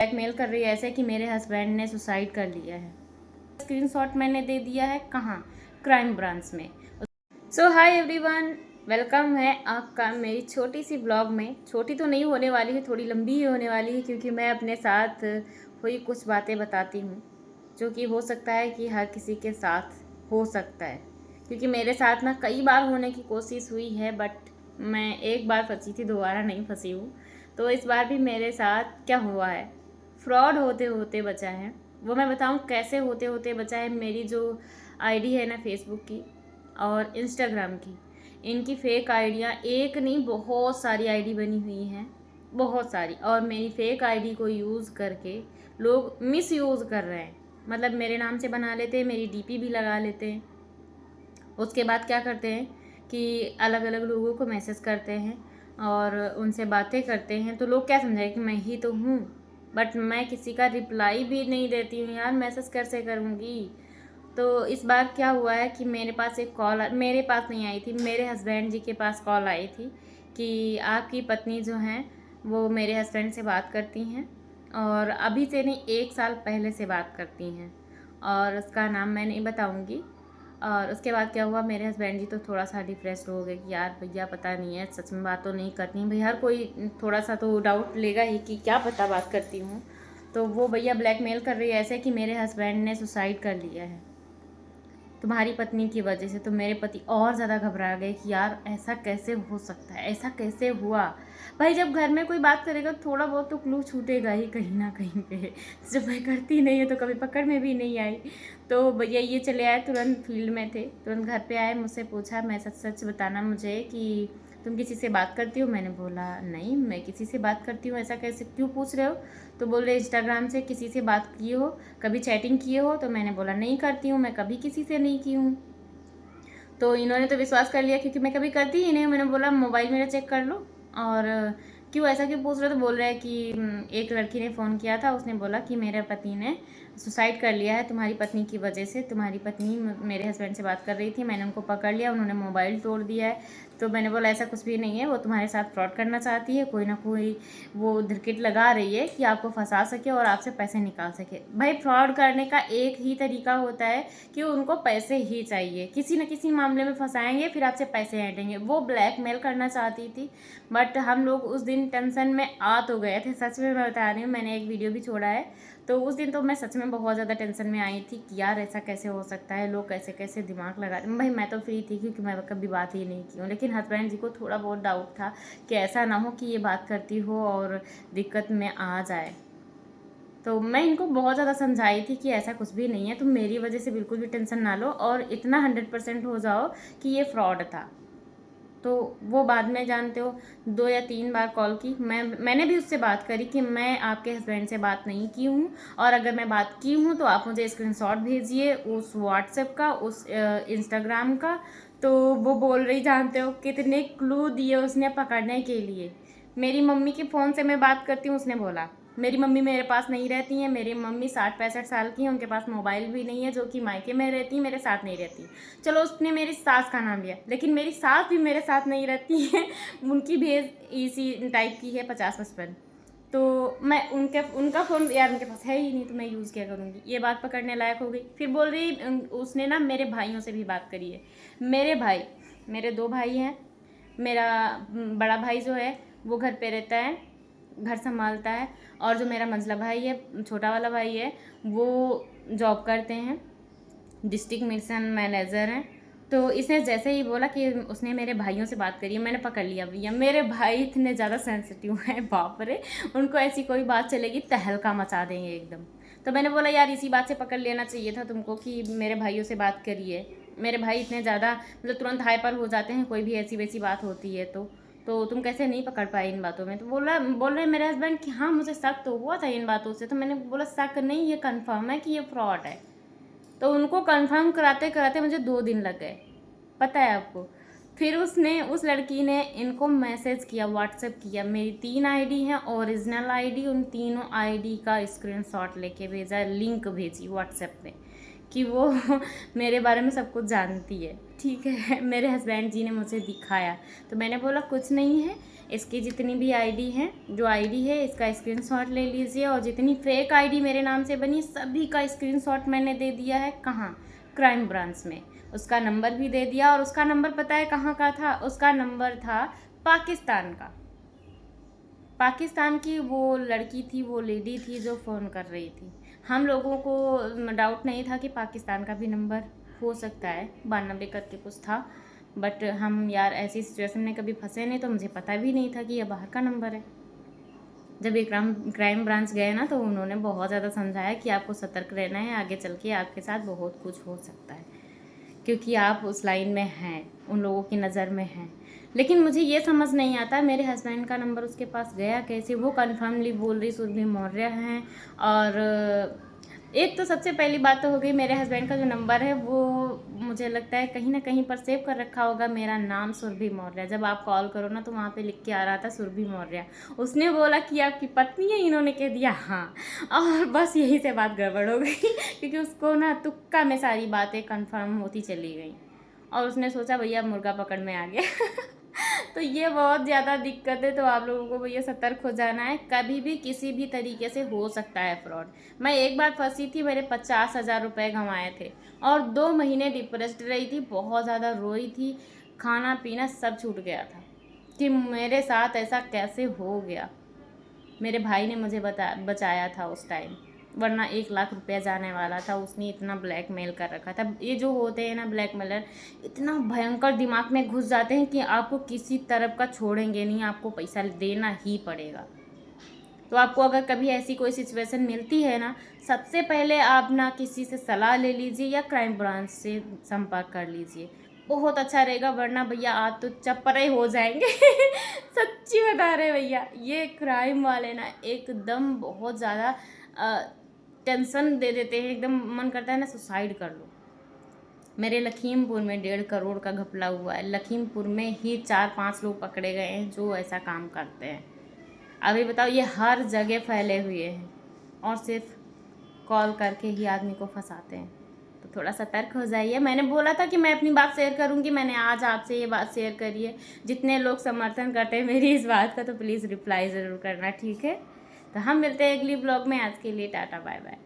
Blackmail कर रही है ऐसे कि मेरे हस्बैंड ने सुसाइड कर लिया है। स्क्रीनशॉट मैंने दे दिया है कहाँ, क्राइम ब्रांच में। सो हाय एवरीवन, वेलकम है आपका मेरी छोटी सी ब्लॉग में। छोटी तो नहीं होने वाली है, थोड़ी लंबी ही होने वाली है, क्योंकि मैं अपने साथ हुई कुछ बातें बताती हूँ जो कि हो सकता है कि हर किसी के साथ हो सकता है। क्योंकि मेरे साथ ना कई बार होने की कोशिश हुई है, बट मैं एक बार फंसी थी, दोबारा नहीं फंसी हूँ। तो इस बार भी मेरे साथ क्या हुआ है, फ्रॉड होते होते बचा है। वो मैं बताऊँ कैसे होते होते बचा है। मेरी जो आईडी है ना फेसबुक की और इंस्टाग्राम की, इनकी फ़ेक आइडियाँ एक नहीं बहुत सारी आईडी बनी हुई हैं, बहुत सारी। और मेरी फ़ेक आईडी को यूज़ करके लोग मिस यूज़ कर रहे हैं। मतलब मेरे नाम से बना लेते हैं, मेरी डीपी भी लगा लेते हैं। उसके बाद क्या करते हैं कि अलग अलग लोगों को मैसेज करते हैं और उनसे बातें करते हैं। तो लोग क्या समझेंगे कि मैं ही तो हूँ, बट मैं किसी का रिप्लाई भी नहीं देती हूँ यार, मैसेज कैसे करूँगी। तो इस बार क्या हुआ है कि मेरे पास एक कॉल, मेरे पास नहीं आई थी, मेरे हस्बैंड जी के पास कॉल आई थी कि आपकी पत्नी जो हैं वो मेरे हस्बैंड से बात करती हैं, और अभी से नहीं 1 साल पहले से बात करती हैं, और उसका नाम मैं नहीं बताऊंगी। और उसके बाद क्या हुआ, मेरे हस्बैंड जी तो थोड़ा सा डिप्रेस्ड हो गए कि यार भैया पता नहीं है, सच में बात तो नहीं करनी भाई, हर कोई थोड़ा सा तो डाउट लेगा ही कि क्या पता बात करती हूँ। तो वो भैया ब्लैकमेल कर रही है ऐसे कि मेरे हस्बैंड ने सुसाइड कर लिया है तुम्हारी पत्नी की वजह से। तो मेरे पति और ज़्यादा घबरा गए कि यार ऐसा कैसे हो सकता है, ऐसा कैसे हुआ। भाई जब घर में कोई बात करेगा तो थोड़ा बहुत तो क्लू छूटेगा ही कहीं ना कहीं पे। जब मैं करती नहीं है तो कभी पकड़ में भी नहीं आई। तो भैया ये चले आए, तुरंत फील्ड में थे, तुरंत घर पे आए, मुझसे पूछा मैं सच सच बताना मुझे कि तुम किसी से बात करती हो। मैंने बोला नहीं, मैं किसी से बात करती हूँ, ऐसा कैसे, क्यों पूछ रहे हो। तो बोल रहे इंस्टाग्राम से किसी से बात किए हो, कभी चैटिंग किए हो। तो मैंने बोला नहीं करती हूँ, मैं कभी किसी से नहीं की हूँ। तो इन्होंने तो विश्वास कर लिया क्योंकि मैं कभी करती ही नहीं। मैंने बोला मोबाइल मेरा चेक कर लो, और क्यों ऐसा क्यों पूछ रहे हो। तो बोल रहे हैं कि एक लड़की ने फ़ोन किया था, उसने बोला कि मेरे पति ने सुसाइड कर लिया है तुम्हारी पत्नी की वजह से। तुम्हारी पत्नी मेरे हस्बैंड से बात कर रही थी, मैंने उनको पकड़ लिया, उन्होंने मोबाइल तोड़ दिया है। तो मैंने बोला ऐसा कुछ भी नहीं है, वो तुम्हारे साथ फ्रॉड करना चाहती है, कोई ना कोई वो धरकिट लगा रही है कि आपको फंसा सके और आपसे पैसे निकाल सके। भाई फ्रॉड करने का एक ही तरीका होता है कि उनको पैसे ही चाहिए, किसी न किसी मामले में फंसाएंगे, फिर आपसे पैसे ऐंठेंगे। वो ब्लैकमेल करना चाहती थी, बट हम लोग उस दिन टेंशन में आ तो गए थे। सच में मैं बता रही हूँ, मैंने एक वीडियो भी छोड़ा है। तो उस दिन तो मैं सच में बहुत ज़्यादा टेंशन में आई थी कि यार ऐसा कैसे हो सकता है, लोग कैसे कैसे दिमाग लगाते हैं। भाई मैं तो फ्री थी क्योंकि मैं कभी बात ही नहीं की हूँ, लेकिन हस्बैंड जी को थोड़ा बहुत डाउट था कि ऐसा ना हो कि ये बात करती हो और दिक्कत में आ जाए। तो मैं इनको बहुत ज़्यादा समझाई थी कि ऐसा कुछ भी नहीं है, तुम मेरी वजह से बिल्कुल भी टेंशन ना लो और इतना 100% हो जाओ कि ये फ्रॉड था। तो वो बाद में जानते हो 2 या 3 बार कॉल की, मैंने भी उससे बात करी कि मैं आपके हस्बैंड से बात नहीं की हूँ, और अगर मैं बात की हूँ तो आप मुझे स्क्रीनशॉट भेजिए उस व्हाट्सएप का, उस इंस्टाग्राम का। तो वो बोल रही जानते हो कितने क्लू दिए उसने पकड़ने के लिए। मेरी मम्मी के फ़ोन से मैं बात करती हूँ, उसने बोला मेरी मम्मी मेरे पास नहीं रहती हैं, मेरी मम्मी 60-65 साल की हैं, उनके पास मोबाइल भी नहीं है, जो कि मायके में रहती हैं, मेरे साथ नहीं रहती। चलो उसने मेरी सास का नाम लिया, लेकिन मेरी सास भी मेरे साथ नहीं रहती है। उनकी भी एज इसी टाइप की है, 50-55। तो मैं उनका फ़ोन यार उनके पास है ही नहीं, तो मैं यूज़ क्या करूँगी। ये बात पकड़ने लायक हो गई। फिर बोल रही उसने ना मेरे भाइयों से भी बात करी है। मेरे भाई, मेरे 2 भाई हैं। मेरा बड़ा भाई जो है वो घर पे रहता है, घर संभालता है, और जो मेरा मंझला भाई है, छोटा वाला भाई है, वो जॉब करते हैं, डिस्ट्रिक्ट मिशन मैनेजर हैं। तो इसने जैसे ही बोला कि उसने मेरे भाइयों से बात करी है, मैंने पकड़ लिया भैया। मेरे भाई इतने ज़्यादा सेंसिटिव हैं, बाप रे, उनको ऐसी कोई बात चलेगी तहलका मचा देंगे एकदम। तो मैंने बोला यार इसी बात से पकड़ लेना चाहिए था तुमको कि मेरे भाइयों से बात करिए। मेरे भाई इतने ज़्यादा मतलब तुरंत हाइपर हो जाते हैं, कोई भी ऐसी वैसी बात होती है तो तुम कैसे नहीं पकड़ पाई इन बातों में। तो बोल रहे मेरे हस्बैंड कि हाँ मुझे शक तो हुआ था इन बातों से। तो मैंने बोला शक नहीं, ये कन्फर्म है कि ये फ्रॉड है। तो उनको कंफर्म कराते कराते मुझे 2 दिन लग गए, पता है आपको। फिर उसने, उस लड़की ने इनको मैसेज किया, व्हाट्सएप किया। मेरी 3 आईडी हैं, ओरिजिनल आईडी, उन तीनों आईडी का स्क्रीनशॉट लेके भेजा, लिंक भेजी व्हाट्सएप पे कि वो मेरे बारे में सब कुछ जानती है। ठीक है, मेरे हस्बैंड जी ने मुझे दिखाया। तो मैंने बोला कुछ नहीं है, इसकी जितनी भी आईडी हैं, जो आईडी है इसका स्क्रीनशॉट ले लीजिए, और जितनी फेक आईडी मेरे नाम से बनी सभी का स्क्रीनशॉट मैंने दे दिया है। कहाँ? क्राइम ब्रांच में। उसका नंबर भी दे दिया, और उसका नंबर पता है कहाँ का था? उसका नंबर था पाकिस्तान का। पाकिस्तान की वो लड़की थी, वो लेडी थी जो फ़ोन कर रही थी। हम लोगों को डाउट नहीं था कि पाकिस्तान का भी नंबर हो सकता है, 92 करके कुछ था, बट हम यार ऐसी सिचुएशन में कभी फंसे नहीं, तो मुझे पता भी नहीं था कि ये बाहर का नंबर है। जब ये क्राइम ब्रांच गए ना, तो उन्होंने बहुत ज़्यादा समझाया कि आपको सतर्क रहना है, आगे चल के आपके साथ बहुत कुछ हो सकता है, क्योंकि आप उस लाइन में हैं, उन लोगों की नज़र में हैं। लेकिन मुझे ये समझ नहीं आता मेरे हस्बैंड का नंबर उसके पास गया कैसे। वो कन्फर्मली बोल रही सुरभि मौर्य हैं, और एक तो सबसे पहली बात तो हो गई, मेरे हस्बैंड का जो नंबर है वो मुझे लगता है कहीं ना कहीं पर सेव कर रखा होगा, मेरा नाम सुरभि मौर्य। जब आप कॉल करो ना तो वहाँ पे लिख के आ रहा था सुरभि मौर्य। उसने बोला कि आपकी पत्नी है, इन्होंने कह दिया हाँ, और बस यहीं से बात गड़बड़ हो गई क्योंकि उसको ना तुक्का में सारी बातें कंफर्म होती चली गई, और उसने सोचा भैया मुर्गा पकड़ में आ गया तो ये बहुत ज़्यादा दिक्कत है। तो आप लोगों को भैया सतर्क हो जाना है, कभी भी किसी भी तरीके से हो सकता है फ्रॉड। मैं एक बार फंसी थी, मेरे 50,000 रुपये गंवाए थे, और 2 महीने डिप्रेस्ड रही थी, बहुत ज़्यादा रोई थी, खाना पीना सब छूट गया था कि मेरे साथ ऐसा कैसे हो गया। मेरे भाई ने मुझे बचाया था उस टाइम, वरना 1 लाख रुपया जाने वाला था। उसने इतना ब्लैकमेल कर रखा था। ये जो होते हैं ना ब्लैकमेलर, इतना भयंकर दिमाग में घुस जाते हैं कि आपको किसी तरफ का छोड़ेंगे नहीं, आपको पैसा देना ही पड़ेगा। तो आपको अगर कभी ऐसी कोई सिचुएशन मिलती है ना, सबसे पहले आप ना किसी से सलाह ले लीजिए या क्राइम ब्रांच से संपर्क कर लीजिए, बहुत अच्छा रहेगा। वरना भैया आप तो चप्परे हो जाएंगे सच्ची बता रहे भैया, ये क्राइम वाले ना एकदम बहुत ज़्यादा टेंशन दे देते हैं, एकदम मन करता है ना सुसाइड कर लो। मेरे लखीमपुर में 1.5 करोड़ का घपला हुआ है। लखीमपुर में ही 4-5 लोग पकड़े गए हैं जो ऐसा काम करते हैं। अभी बताओ, ये हर जगह फैले हुए हैं, और सिर्फ कॉल करके ही आदमी को फंसाते हैं। तो थोड़ा सतर्क हो जाइए। मैंने बोला था कि मैं अपनी बात शेयर करूंगी, मैंने आज आपसे ये बात शेयर करी है। जितने लोग समर्थन करते हैं मेरी इस बात का, तो प्लीज़ रिप्लाई ज़रूर करना, ठीक है? तो हम मिलते हैं अगली ब्लॉग में। आज के लिए टाटा बाय बाय।